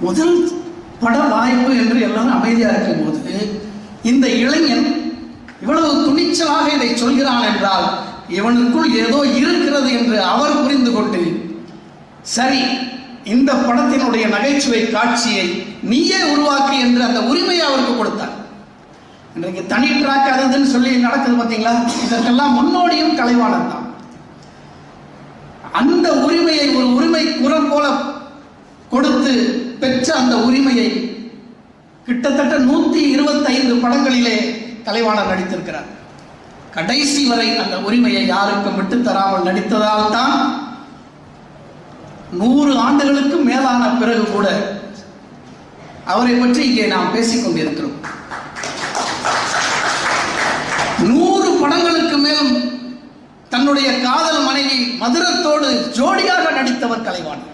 முதல் பட வாய்ப்பு என்று எல்லாரும் அமைதியா இருக்கும் போது இந்த இளைஞன் இவ்வளவு துணிச்சலாக இதை சொல்கிறான் என்றால் இவனுக்குள் ஏதோ இருக்கிறது என்று அவர் புரிந்து கொண்டு, சரி இந்த படத்தினுடைய நகைச்சுவை காட்சியை நீயே உருவாக்கு என்று அந்த உரிமையை அவருக்கு கொடுத்தார். இன்றைக்கு தனி ட்ராக் அதுன்னு சொல்லி நடக்குது பார்த்தீங்களா? இதற்கெல்லாம் முன்னோடியும் கலைவாணர் தான். அந்த உரிமையை ஒரு உரிமை குரல் போல கொடுத்து பெற்ற அந்த உரிமையை கிட்டத்தட்ட 125 படங்களிலே கலைவாணர் நடித்திருக்கிறார். கடைசி வரை அந்த உரிமையை யாருக்கும் விட்டு தராமல் நடித்ததால் தான் 100 ஆண்டுகளுக்கு மேலான பிறகு கூட அவரை பற்றி இங்கே நாம் பேசிக் கொண்டிருக்கிறோம். 100 படங்களுக்கு மேலும் தன்னுடைய காதல் மனைவி மதுரத்தோடு ஜோடியாக நடித்தவர் கலைவாணர்.